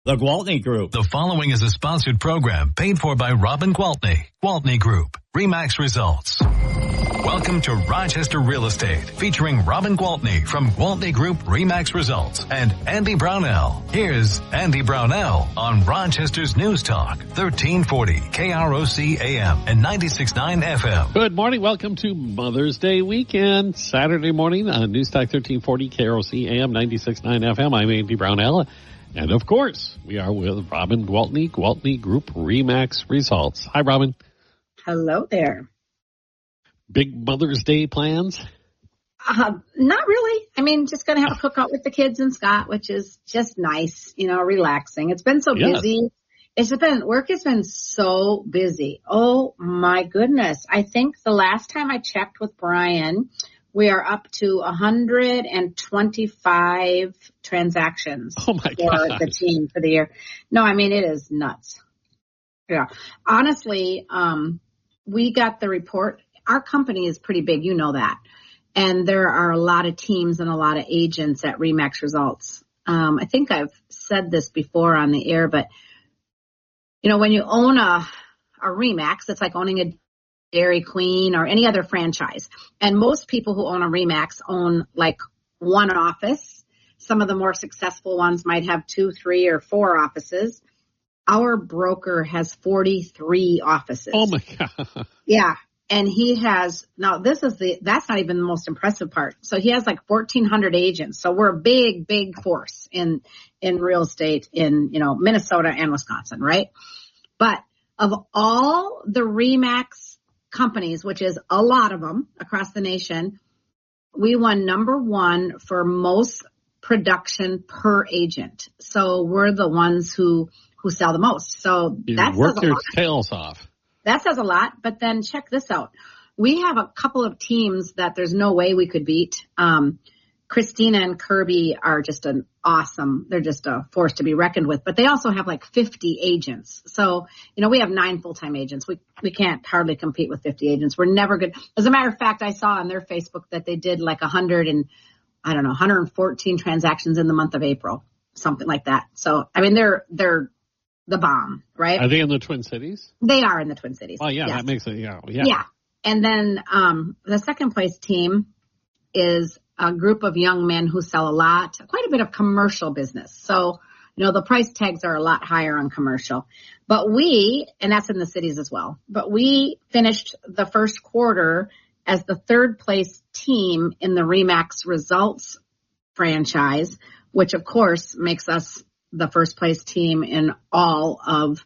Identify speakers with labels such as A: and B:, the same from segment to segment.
A: The Gwaltney Group.
B: The following is a sponsored program paid for by Robin Gwaltney. Gwaltney Group. RE/MAX results. Welcome to Rochester Real Estate, featuring Robin Gwaltney from Gwaltney Group RE/MAX Results and Andy Brownell. Here's Andy Brownell on Rochester's News Talk, 1340 KROC AM and 96.9 FM.
C: Good morning. Welcome to Mother's Day weekend, Saturday morning on News Talk 1340 KROC AM 96.9 FM. I'm Andy Brownell. And, of course, we are with Robin Gwaltney, Gwaltney Group RE/MAX Results. Hi, Robin.
D: Hello there.
C: Big Mother's Day plans?
D: Not really. I mean, just going to have a cookout with the kids and Scott, which is just nice, relaxing. It's been so busy. Work has been so busy. Oh, my goodness. I think the last time I checked with Brian, we are up to 125 transactions for the team for the year. No, I mean, it is nuts. Yeah. Honestly, we got the report. Our company is pretty big. You know that. And there are a lot of teams and a lot of agents at RE/MAX Results. I think I've said this before on the air, but, when you own a RE/MAX, it's like owning a Dairy Queen or any other franchise. And most people who own a RE/MAX own like one office. Some of the more successful ones might have 2, 3, or 4 offices. Our broker has 43 offices.
C: Oh my God.
D: Yeah. And he has, that's not even the most impressive part. So he has like 1,400 agents. So we're a big, big force in real estate in, Minnesota and Wisconsin, right? But of all the RE/MAX companies, which is a lot of them across the nation, we won number 1 for most production per agent. So we're the ones who sell the most. So
C: that work your tails off.
D: That says a lot. But then check this out. We have a couple of teams that there's no way we could beat. Christina and Kirby are just they're just a force to be reckoned with, but they also have like 50 agents. So, we have 9 full-time agents. We can't hardly compete with 50 agents. We're never good. As a matter of fact, I saw on their Facebook that they did like 114 transactions in the month of April, something like that. So, I mean, they're the bomb, right?
C: Are they in the Twin Cities?
D: They are in the Twin Cities.
C: Oh, yeah, yes. That makes it,
D: yeah. And then, the second place team is a group of young men who sell quite a bit of commercial business. So, the price tags are a lot higher on commercial. But and that's in the cities as well, but we finished the first quarter as the third place team in the RE/MAX Results franchise, which of course makes us the first place team in all of,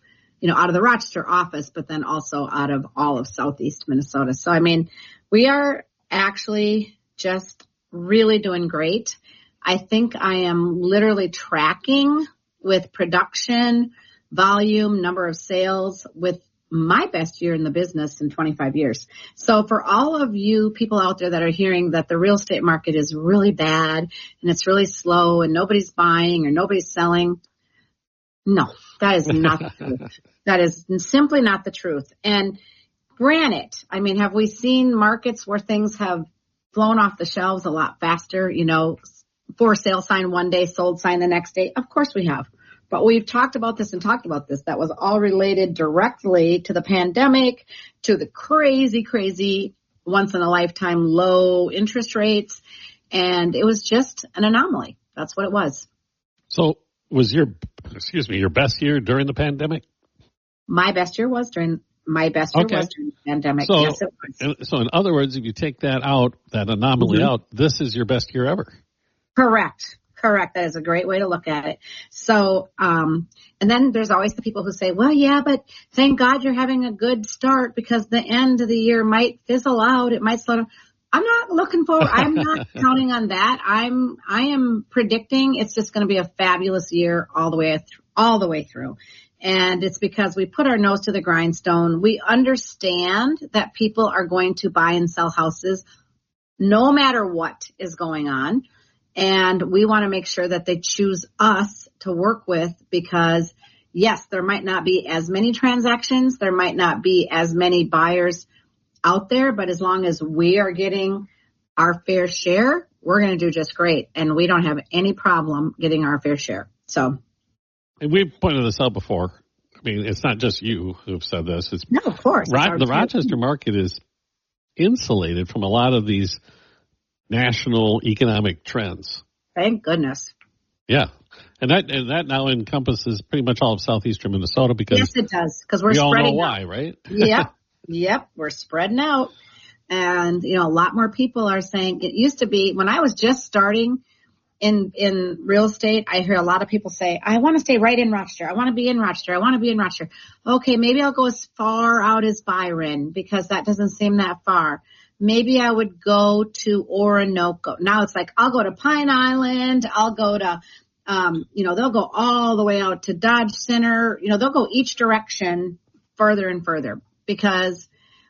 D: out of the Rochester office, but then also out of all of Southeast Minnesota. So, I mean, we are actually just really doing great. I think I am literally tracking with production, volume, number of sales with my best year in the business in 25 years. So for all of you people out there that are hearing that the real estate market is really bad and it's really slow and nobody's buying or nobody's selling, no, that is not the truth. That is simply not the truth. And granted, I mean, have we seen markets where things have flown off the shelves a lot faster, for sale sign one day, sold sign the next day? Of course we have. But we've talked about this. That was all related directly to the pandemic, to the crazy, once in a lifetime low interest rates. And it was just an anomaly. That's what it was.
C: So was your best year during the pandemic?
D: My best year was during the pandemic.
C: So,
D: yes, it was.
C: So in other words, if you take that anomaly out, this is your best year ever.
D: Correct. That is a great way to look at it. So, and then there's always the people who say, well, yeah, but thank God you're having a good start because the end of the year might fizzle out. It might slow down. I'm not counting on that. I am predicting it's just going to be a fabulous year all the way through. And it's because we put our nose to the grindstone. We understand that people are going to buy and sell houses no matter what is going on. And we want to make sure that they choose us to work with because, yes, there might not be as many transactions. There might not be as many buyers out there. But as long as we are getting our fair share, we're going to do just great. And we don't have any problem getting our fair share. So
C: And we've pointed this out before. I mean, it's not just you who've said this. It's
D: No, of course.
C: the Rochester market is insulated from a lot of these national economic trends.
D: Thank goodness.
C: Yeah. And that now encompasses pretty much all of southeastern Minnesota because
D: yes, it does. Because we're
C: we all
D: spreading
C: know why,
D: out.
C: right?
D: Yep. We're spreading out. And, you know, a lot more people are saying it used to be when I was just starting in real estate, I hear a lot of people say, I want to stay right in Rochester. I want to be in Rochester. I want to be in Rochester. Okay, maybe I'll go as far out as Byron because that doesn't seem that far. Maybe I would go to Orinoco. Now it's like, I'll go to Pine Island. I'll go to, they'll go all the way out to Dodge Center. You know, they'll go each direction further and further because,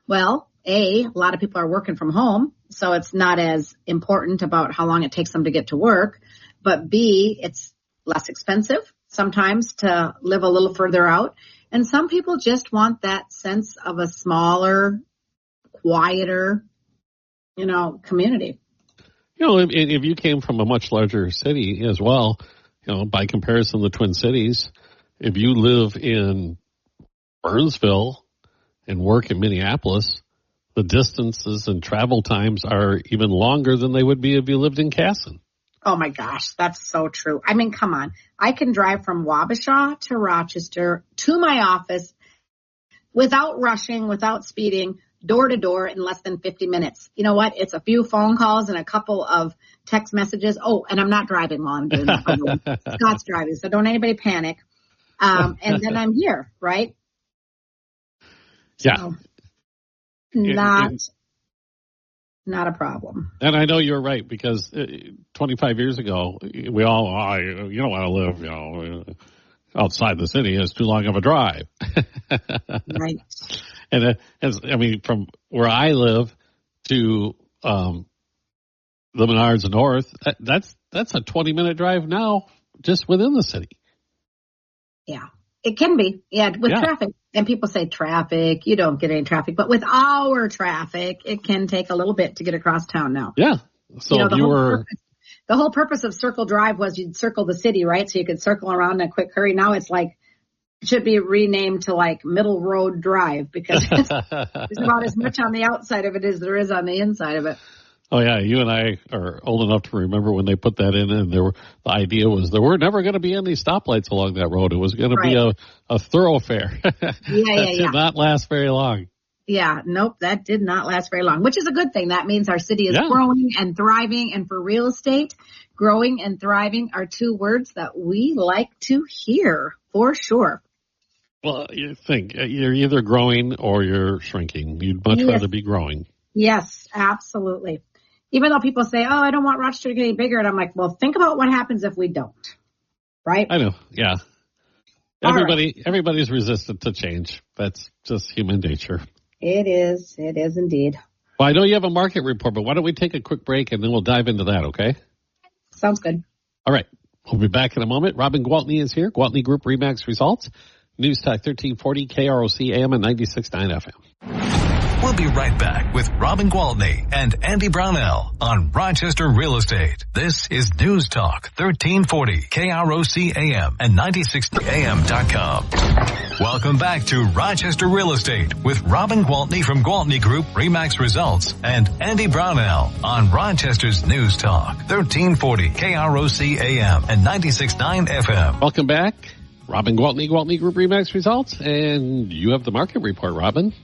D: well, a lot of people are working from home, so it's not as important about how long it takes them to get to work. But B, it's less expensive sometimes to live a little further out. And some people just want that sense of a smaller, quieter, community.
C: You know, if you came from a much larger city as well, by comparison, the Twin Cities, if you live in Burnsville and work in Minneapolis, the distances and travel times are even longer than they would be if you lived in Casson.
D: Oh, my gosh. That's so true. I mean, come on. I can drive from Wabasha to Rochester to my office without rushing, without speeding, door to door in less than 50 minutes. You know what? It's a few phone calls and a couple of text messages. Oh, and I'm not driving while I'm doing that. Scott's driving, so don't anybody panic. And then I'm here, right?
C: Yeah.
D: So, not a problem.
C: And I know you're right because 25 years ago, we all, you don't want to live, outside the city. It's too long of a drive.
D: Right.
C: And from where I live to the Menards North, that's a 20-minute drive now, just within the city.
D: Yeah, it can be. Yeah, with traffic. And people say traffic, you don't get any traffic. But with our traffic, it can take a little bit to get across town now.
C: Yeah. So
D: the whole purpose of Circle Drive was you'd circle the city, right? So you could circle around in a quick hurry. Now it's like, it should be renamed to like Middle Road Drive because there's about as much on the outside of it as there is on the inside of it.
C: Oh, yeah. You and I are old enough to remember when they put that in, and the idea was there were never going to be any stoplights along that road. It was going to be a thoroughfare. That did not last very long.
D: Yeah, nope, that did not last very long, which is a good thing. That means our city is growing and thriving. And for real estate, growing and thriving are two words that we like to hear for sure.
C: Well, you think you're either growing or you're shrinking. You'd much rather be growing. Yes,
D: absolutely. Even though people say, oh, I don't want Rochester to get any bigger. And I'm like, well, think about what happens if we don't. Right?
C: I know. Yeah. Everybody's resistant to change. That's just human nature.
D: It is. It is indeed.
C: Well, I know you have a market report, but why don't we take a quick break and then we'll dive into that, okay?
D: Sounds good.
C: All right. We'll be back in a moment. Robin Gwaltney is here. Gwaltney Group-RE Max Results. News Talk 1340 KROC AM and 96.9 FM.
B: We'll be right back with Robin Gwaltney and Andy Brownell on Rochester Real Estate. This is News Talk 1340 KROC AM and 96am.com. Welcome back to Rochester Real Estate with Robin Gwaltney from Gwaltney Group-RE Max Results and Andy Brownell on Rochester's News Talk 1340 KROC AM and 96.9 FM.
C: Welcome back. Robin Gwaltney, Gwaltney Group-RE Max Results, and you have the market report, Robin.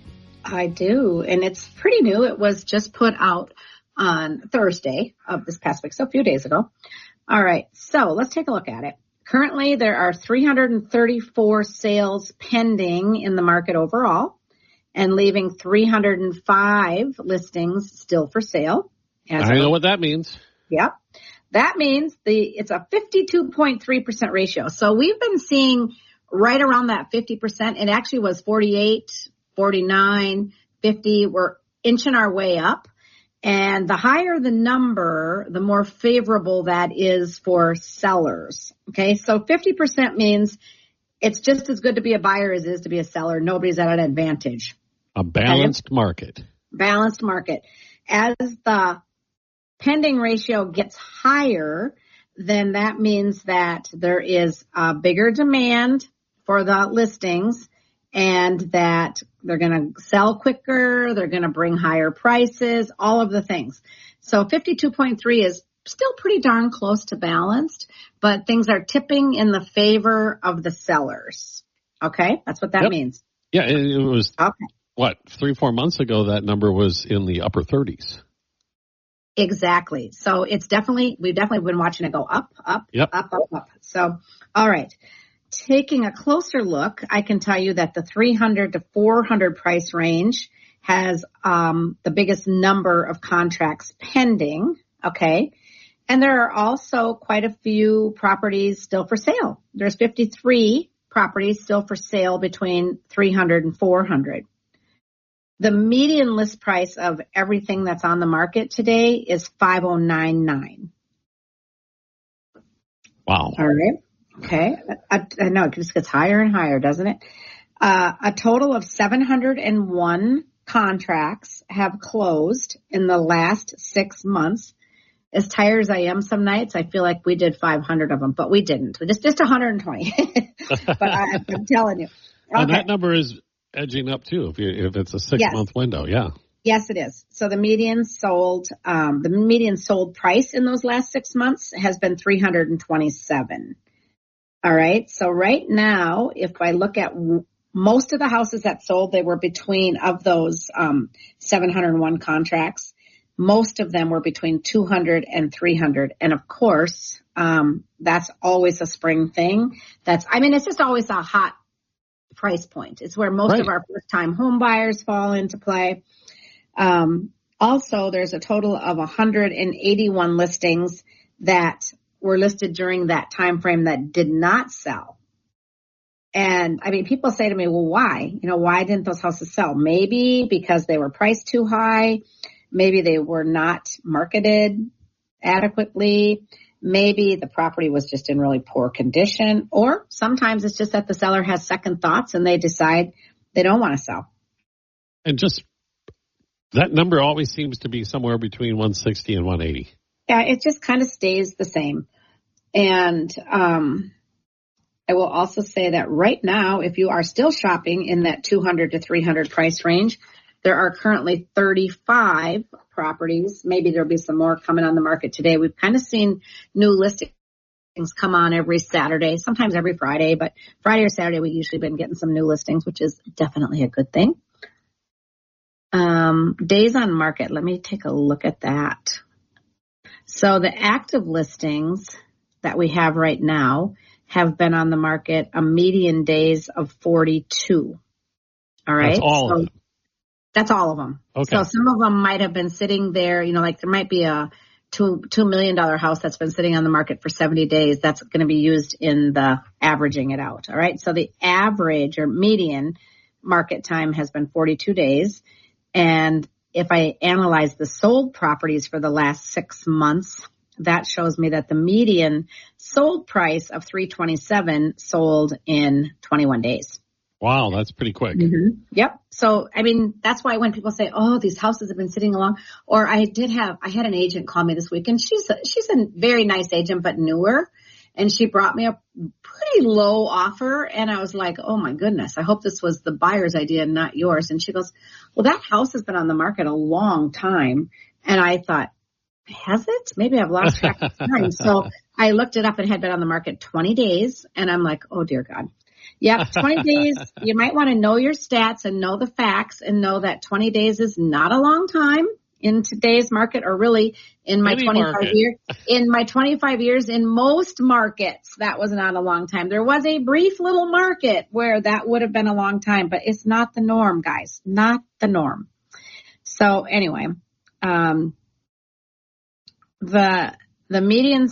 D: I do, and it's pretty new. It was just put out on Thursday of this past week, so a few days ago. All right, so let's take a look at it. Currently, there are 334 sales pending in the market overall and leaving 305 listings still for sale.
C: I know what that means.
D: Yep. That means it's a 52.3% ratio. So we've been seeing right around that 50%. It actually was 48, 49, 50. We're inching our way up. And the higher the number, the more favorable that is for sellers. Okay, so 50% means it's just as good to be a buyer as it is to be a seller. Nobody's at an advantage.
C: A balanced market.
D: Balanced market. As the pending ratio gets higher, then that means that there is a bigger demand for the listings and that they're going to sell quicker, they're going to bring higher prices, all of the things. So 52.3 is still pretty darn close to balanced, but things are tipping in the favor of the sellers. Okay? That's what that means.
C: Yeah, it was, 3-4 months ago, that number was in the upper 30s.
D: Exactly. So we've definitely been watching it go up. So, all right. Taking a closer look, I can tell you that the 300 to 400 price range has the biggest number of contracts pending. Okay. And there are also quite a few properties still for sale. There's 53 properties still for sale between 300 and 400. The median list price of everything that's on the market today is $509,900.
C: Wow.
D: All right. Okay. I know it just gets higher and higher, doesn't it? A total of 701 contracts have closed in the last 6 months. As tired as I am some nights, I feel like we did 500 of them, but we didn't. Just 120. But I'm telling you. Okay.
C: And that number is edging up too if it's a 6-month window. Yeah.
D: Yes, it is. So the median sold price in those last 6 months has been $327. All right. So right now, if I look at most of the houses that sold, they were between, of those 701 contracts, most of them were between 200 and 300. And of course, that's always a spring thing. It's just always a hot price point. It's where most of our first-time home buyers fall into play. Also, there's a total of 181 listings that were listed during that time frame that did not sell. And people say to me, well, why? Why didn't those houses sell? Maybe because they were priced too high. Maybe they were not marketed adequately. Maybe the property was just in really poor condition. Or sometimes it's just that the seller has second thoughts and they decide they don't want to sell.
C: And just that number always seems to be somewhere between 160 and 180.
D: Yeah, it just kind of stays the same. And I will also say that right now, if you are still shopping in that 200 to 300 price range, there are currently 35 properties. Maybe there'll be some more coming on the market today. We've kind of seen new listings come on every Saturday, sometimes every Friday, but Friday or Saturday we've usually been getting some new listings, which is definitely a good thing. Days on market, let me take a look at that. So the active listings that we have right now have been on the market a median days of 42. All right.
C: That's all of them.
D: That's all of them.
C: Okay.
D: So some of them might have been sitting there, like there might be a $2 million house that's been sitting on the market for 70 days. That's going to be used in the averaging it out. All right. So the average or median market time has been 42 days. And if I analyze the sold properties for the last 6 months, that shows me that the median sold price of $327 sold in 21 days.
C: Wow, that's pretty quick.
D: Mm-hmm. Yep. So, that's why when people say, oh, these houses have been sitting along, or I had an agent call me this week, and she's a very nice agent, but newer. And she brought me a pretty low offer. And I was like, oh my goodness, I hope this was the buyer's idea and not yours. And she goes, well, that house has been on the market a long time. And I thought, has it? Maybe I've lost track of time. So I looked it up and it had been on the market 20 days. And I'm like, oh dear God. Yep, 20 days. You might want to know your stats and know the facts and know that 20 days is not a long time in today's market, or really in my 25 years in most markets, that was not a long time. There was a brief little market where that would have been a long time, but it's not the norm, guys, not the norm. So anyway, the median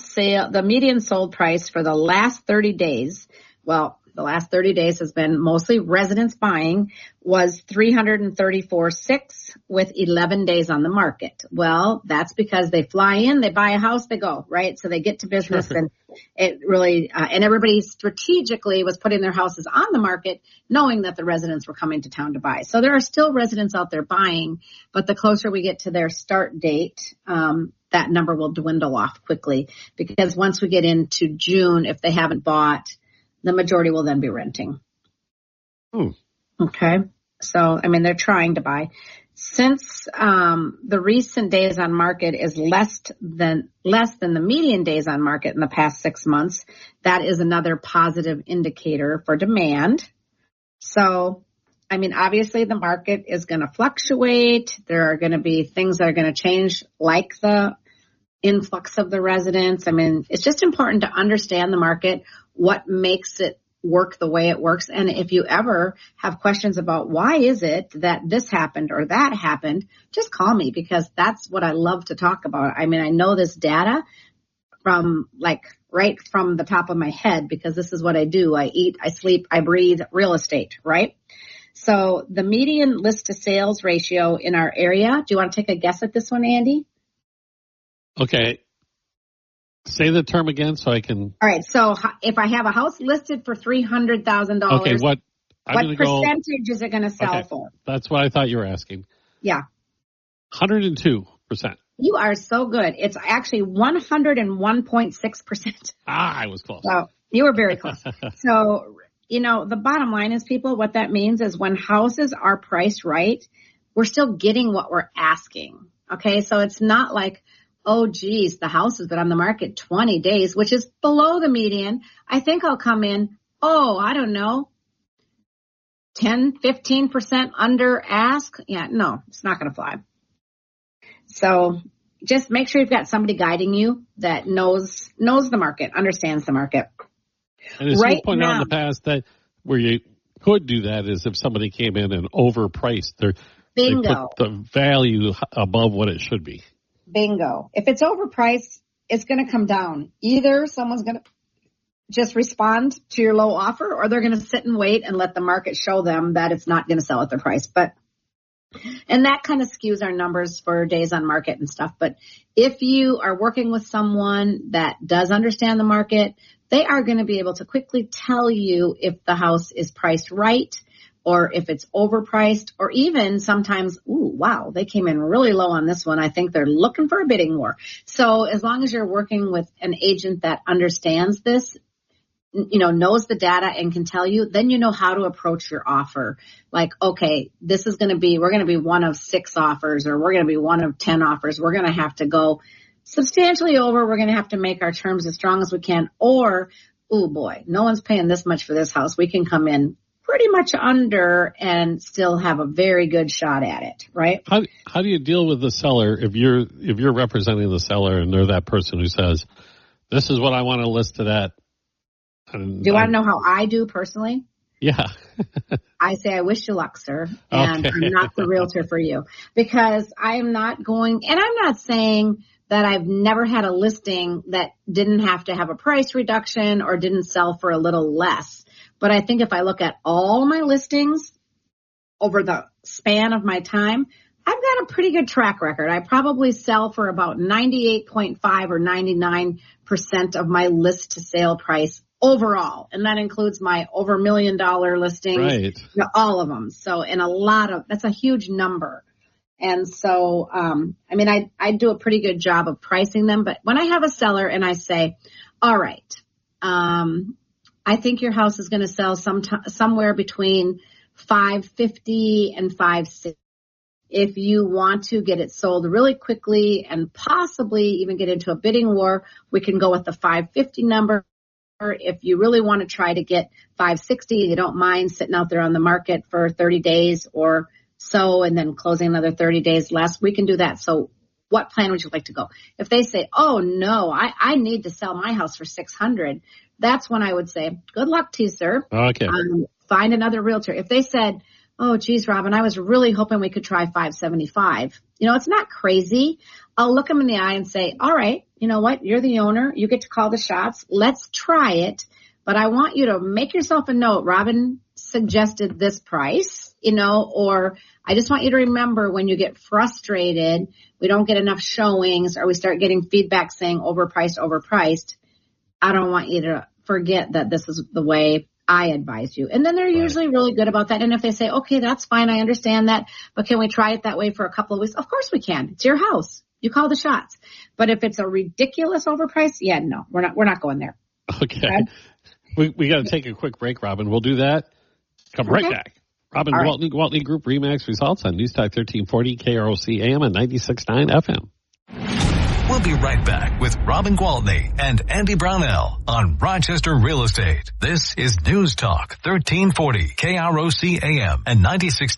D: sold price for the last 30 days, well, the last 30 days has been mostly residents buying, was 334.6 with 11 days on the market. Well, that's because they fly in, they buy a house, they go, right? So they get to business and it really, and everybody strategically was putting their houses on the market knowing that the residents were coming to town to buy. So there are still residents out there buying, but the closer we get to their start date, that number will dwindle off quickly because once we get into June, if they haven't bought, the majority will then be renting. Okay. So, I mean, they're trying to buy. Since the recent days on market is less than the median days on market in the past 6 months, that is another positive indicator for demand. So, I mean, obviously the market is going to fluctuate. There are going to be things that are going to change, like the influx of the residents. I mean, it's just important to understand the market, what makes it work the way it works. And if you ever have questions about why is it that this happened or that happened, just call me because that's what I love to talk about. I mean, I know this data from right from the top of my head because this is what I do. I eat, I sleep, I breathe real estate, right? So the median list to sales ratio in our area, do you want to take a guess at this one, Andy?
C: Okay. Say the term again so I can.
D: All right. So if I have a house listed for $300,000,
C: okay, what
D: percentage is it going to sell for?
C: That's what I thought you were asking.
D: Yeah.
C: 102%.
D: You are so good. It's actually 101.6%.
C: I was close.
D: So you were very close. So, you know, the bottom line is, people, what that means is when houses are priced right, we're still getting what we're asking. Okay. So it's not like, oh, geez, the house has been on the market 20 days, which is below the median. I think I'll come in, I don't know, 10, 15% under ask. Yeah, no, it's not going to fly. So just make sure you've got somebody guiding you that knows the market, understands the market.
C: And as you pointed out in the past, that where you could do that is if somebody came in and overpriced, they put the value above what it should be.
D: Bingo. If it's overpriced, it's going to come down. Either someone's going to just respond to your low offer, or they're going to sit and wait and let the market show them that it's not going to sell at their price. And that kind of skews our numbers for days on market and stuff. But if you are working with someone that does understand the market, they are going to be able to quickly tell you if the house is priced right, or if it's overpriced, or even sometimes, wow, they came in really low on this one. I think they're looking for a bidding war. So as long as you're working with an agent that understands this, you know, knows the data and can tell you, then you know how to approach your offer. Like, okay, we're going to be one of 6 offers, or we're going to be one of 10 offers. We're going to have to go substantially over. We're going to have to make our terms as strong as we can. Or, oh boy, no one's paying this much for this house. We can come in pretty much under and still have a very good shot at it, right?
C: How do you deal with the seller if you're representing the seller and they're that person who says, this is what I want to list it at?
D: Do you want to know how I do personally?
C: Yeah.
D: I say, I wish you luck, sir. And okay. I'm not the realtor for you, because I'm not going, and I'm not saying that I've never had a listing that didn't have to have a price reduction or didn't sell for a little less. But I think if I look at all my listings over the span of my time, I've got a pretty good track record. I probably sell for about 98.5 or 99% of my list to sale price overall. And that includes my over $1 million listings,
C: right.
D: All of them. So, and that's a huge number. And so, I mean, I do a pretty good job of pricing them. But when I have a seller and I say, all right, I think your house is going to sell somewhere between $550 and $560. If you want to get it sold really quickly and possibly even get into a bidding war, we can go with the $550 number. If you really want to try to get $560, you don't mind sitting out there on the market for 30 days or so and then closing another 30 days less, we can do that. So what plan would you like to go? If they say, oh no, I need to sell my house for $600, that's when I would say, good luck to you, sir.
C: Okay.
D: Find another realtor. If they said, oh, geez, Robin, I was really hoping we could try $575. It's not crazy. I'll look them in the eye and say, all right, you know what? You're the owner. You get to call the shots. Let's try it. but I want you to make yourself a note. Robin suggested this price, or I just want you to remember when you get frustrated, we don't get enough showings or we start getting feedback saying overpriced. I don't want you to forget that this is the way I advise you. And then they're usually really good about that. And if they say, okay, that's fine, I understand that, but can we try it that way for a couple of weeks? Of course we can. It's your house. You call the shots. But if it's a ridiculous overprice, no, we're not going there.
C: Okay. We got to take a quick break, Robin. We'll do that. Come right back. Robin Gwaltney, Gwaltney Group RE/MAX results on News Talk 1340 KROC AM and 96.9 FM.
B: We'll be right back with Robin Gwaltney and Andy Brownell on Rochester Real Estate. This is News Talk 1340 KROC AM and 96.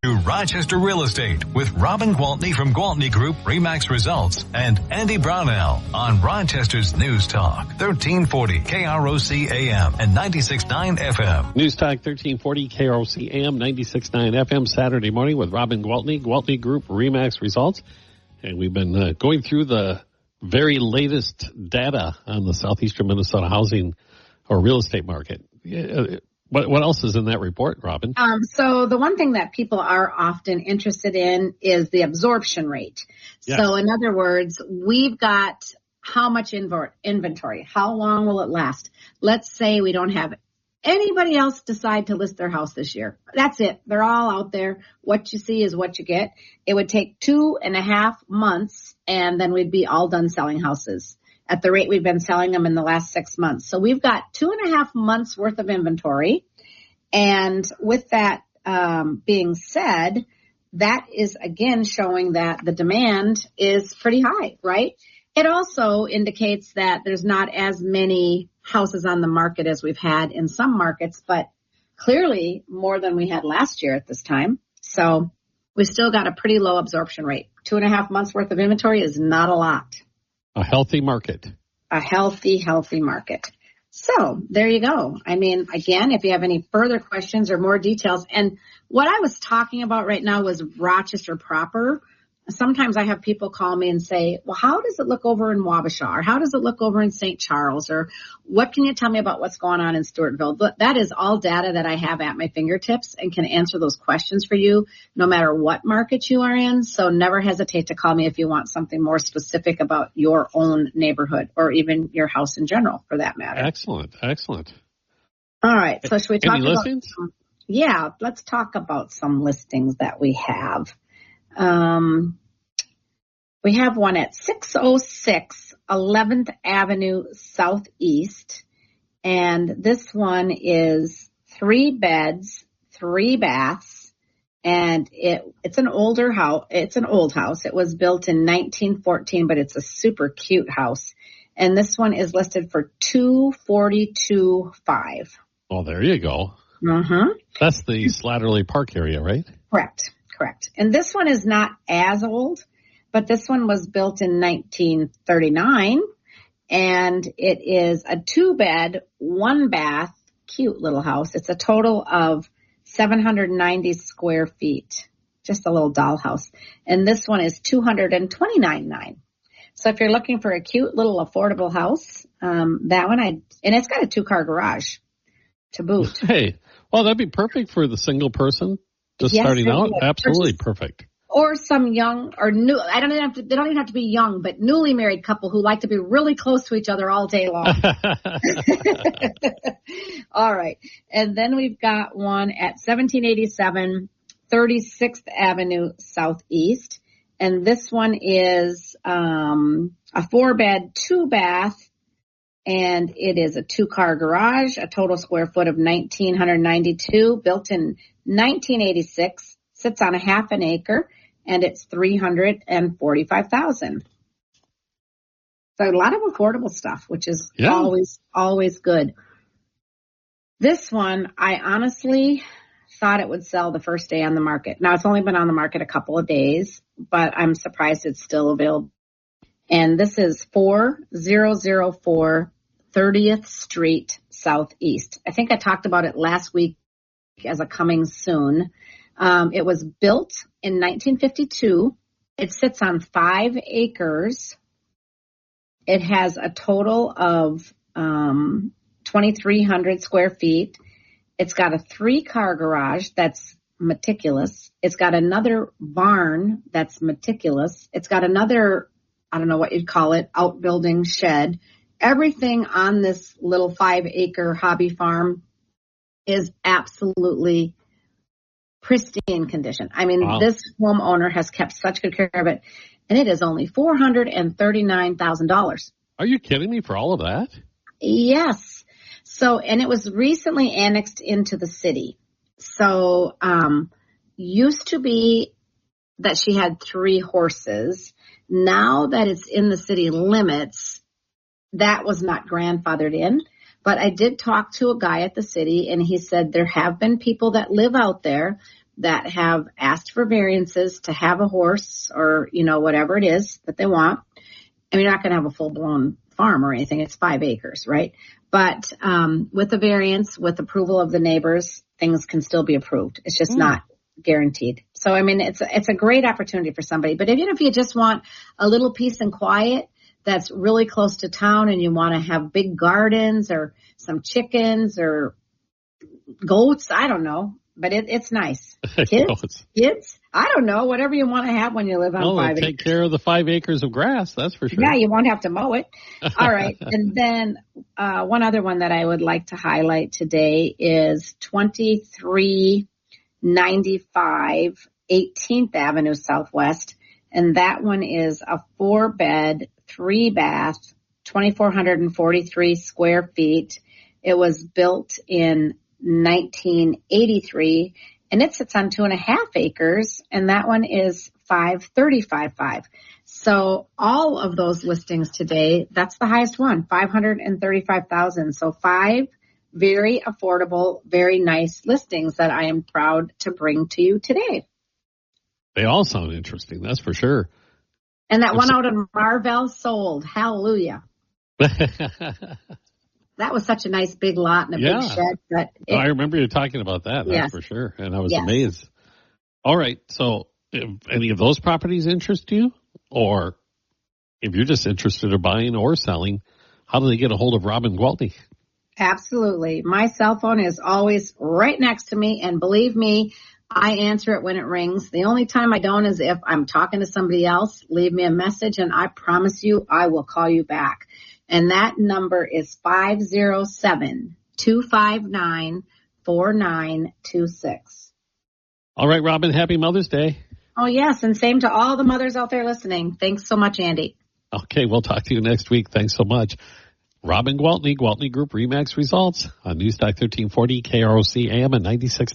B: To Rochester Real Estate with Robin Gwaltney from Gwaltney Group RE/MAX Results and Andy Brownell on Rochester's News Talk 1340 KROC AM and 96.9 FM.
C: News Talk 1340 KROC AM 96.9 FM Saturday morning with Robin Gwaltney, Gwaltney Group RE/MAX Results. And we've been going through the very latest data on the southeastern Minnesota housing or real estate market. What else is in that report, Robin?
D: So the one thing that people are often interested in is the absorption rate. Yes. So in other words, we've got how much inventory? How long will it last? Let's say we don't have anybody else decide to list their house this year. That's it. They're all out there. What you see is what you get. It would take 2.5 months, and then we'd be all done selling houses at the rate we've been selling them in the last 6 months. So we've got 2.5 months worth of inventory. And with that being said, that is again showing that the demand is pretty high, right? It also indicates that there's not as many houses on the market as we've had in some markets, but clearly more than we had last year at this time. So we still got a pretty low absorption rate. 2.5 months worth of inventory is not a lot.
C: A healthy market.
D: A healthy market. So there you go. I mean, again, if you have any further questions or more details, and what I was talking about right now was Rochester proper. Sometimes I have people call me and say, well, how does it look over in Wabasha? Or how does it look over in St. Charles? Or what can you tell me about what's going on in Stewartville? But that is all data that I have at my fingertips and can answer those questions for you no matter what market you are in. So never hesitate to call me if you want something more specific about your own neighborhood or even your house in general for that matter.
C: Excellent.
D: All right. So should we talk
C: about listings?
D: Yeah, let's talk about some listings that we have. We have one at 606 11th Avenue Southeast, and this one is 3 beds, 3 baths, and it's an older house. It's an old house. It was built in 1914, but it's a super cute house. And this one is listed for $242,500.
C: Well, there you go.
D: Mm-hmm.
C: That's the Slatterly Park area, right?
D: Correct. And this one is not as old, but this one was built in 1939, and it is a 2-bed, 1-bath, cute little house. It's a total of 790 square feet, just a little dollhouse. And this one is $229,900. So if you're looking for a cute little affordable house, that one, and it's got a 2-car garage to boot.
C: Hey, well, that'd be perfect for the single person. Just starting out, absolutely perfect.
D: Or some young or new. They don't even have to be young, but newly married couple who like to be really close to each other all day long. All right, and then we've got one at 1787 36th Avenue Southeast, and this one is a 4-bed, 2-bath, and it is a 2-car garage, a total square foot of 1,992, built in 1986, sits on a 1/2 acre, and it's $345,000. So a lot of affordable stuff, which is always good. This one, I honestly thought it would sell the first day on the market. Now, it's only been on the market a couple of days, but I'm surprised it's still available. And this is 4004 30th Street Southeast. I think I talked about it last week as a coming soon. It was built in 1952. It sits on 5 acres. It has a total of 2,300 square feet. It's got a 3-car garage that's meticulous. It's got another barn that's meticulous. It's got another, I don't know what you'd call it, outbuilding shed. Everything on this little 5-acre hobby farm is absolutely pristine condition. I mean,
C: Wow.
D: This homeowner has kept such good care of it, and it is only $439,000.
C: Are you kidding me for all of that?
D: Yes. So, and it was recently annexed into the city. So, used to be that she had 3 horses. Now that it's in the city limits, that was not grandfathered in. But I did talk to a guy at the city, and he said there have been people that live out there that have asked for variances to have a horse or, whatever it is that they want. I mean, you're not going to have a full-blown farm or anything. It's 5 acres, right? But with the variance, with approval of the neighbors, things can still be approved. It's just not guaranteed. So, I mean, it's a great opportunity for somebody. But even if you just want a little peace and quiet that's really close to town and you want to have big gardens or some chickens or goats, I don't know. But it's nice. Kids, I don't know, whatever you want to have when you live on 5 acres.
C: Take care of the 5 acres of grass, that's for sure.
D: Yeah, you won't have to mow it. All right. And then one other one that I would like to highlight today is 2395 18th Avenue Southwest. And that one is a 4-bed, 3-bath, 2,443 square feet. It was built in 1983, and it sits on 2.5 acres, and that one is 535.5. So all of those listings today, that's the highest one, 535,000. So 5 very affordable, very nice listings that I am proud to bring to you today.
C: They all sound interesting, that's for sure.
D: And that one out in Marvell sold. Hallelujah. That was such a nice big lot and a big shed. But
C: I remember you talking about that, that's for sure. And I was amazed. All right. So if any of those properties interest you, or if you're just interested in buying or selling, how do they get a hold of Robin Gwaltney?
D: Absolutely. My cell phone is always right next to me. And believe me, I answer it when it rings. The only time I don't is if I'm talking to somebody else. Leave me a message, and I promise you I will call you back. And that number is 507-259-4926.
C: All right, Robin, happy Mother's Day.
D: Oh, yes, and same to all the mothers out there listening. Thanks so much, Andy.
C: Okay, we'll talk to you next week. Thanks so much. Robin Gwaltney, Gwaltney Group, RE/MAX Results on Newstalk 1340, KROC AM at 96.